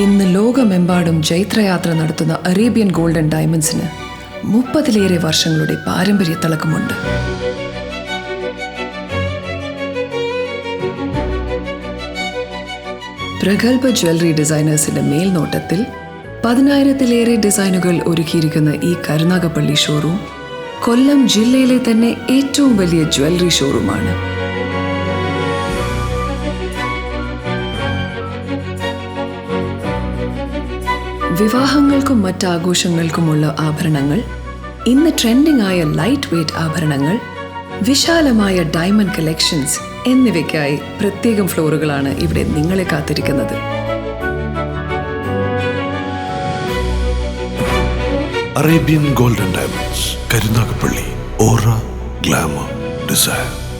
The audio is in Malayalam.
ഇന്ന് ലോകമെമ്പാടും ജൈത്രയാത്ര നടത്തുന്ന അറേബ്യൻ ഗോൾഡൻ ഡയമണ്ട്സിന് 30-ലേറെ വർഷങ്ങളുടെ പാരമ്പര്യ തിളക്കമുണ്ട്. പ്രഗത്ഭ ജ്വല്ലറി ഡിസൈനേഴ്സിന്റെ മേൽനോട്ടത്തിൽ 10,000-ലേറെ ഡിസൈനുകൾ ഒരുക്കിയിരിക്കുന്ന ഈ കരുനാഗപ്പള്ളി ഷോറൂം കൊല്ലം ജില്ലയിലെ തന്നെ ഏറ്റവും വലിയ ജ്വല്ലറി ഷോറൂമാണ്. വിവാഹങ്ങൾക്കും മറ്റാഘോഷങ്ങൾക്കുമുള്ള ആഭരണങ്ങൾ, ഇന്ന് ട്രെൻഡിംഗ് ആയ ലൈറ്റ് വെയ്റ്റ് ആഭരണങ്ങൾ, വിശാലമായ ഡയമണ്ട് കളക്ഷൻസ് എന്നിവയ്ക്കായി പ്രത്യേകം ഫ്ലോറുകളാണ് ഇവിടെ നിങ്ങളെ കാത്തിരിക്കുന്നത്. Arabian golden diamonds, Karunagappally. Aura, glamour, Desire.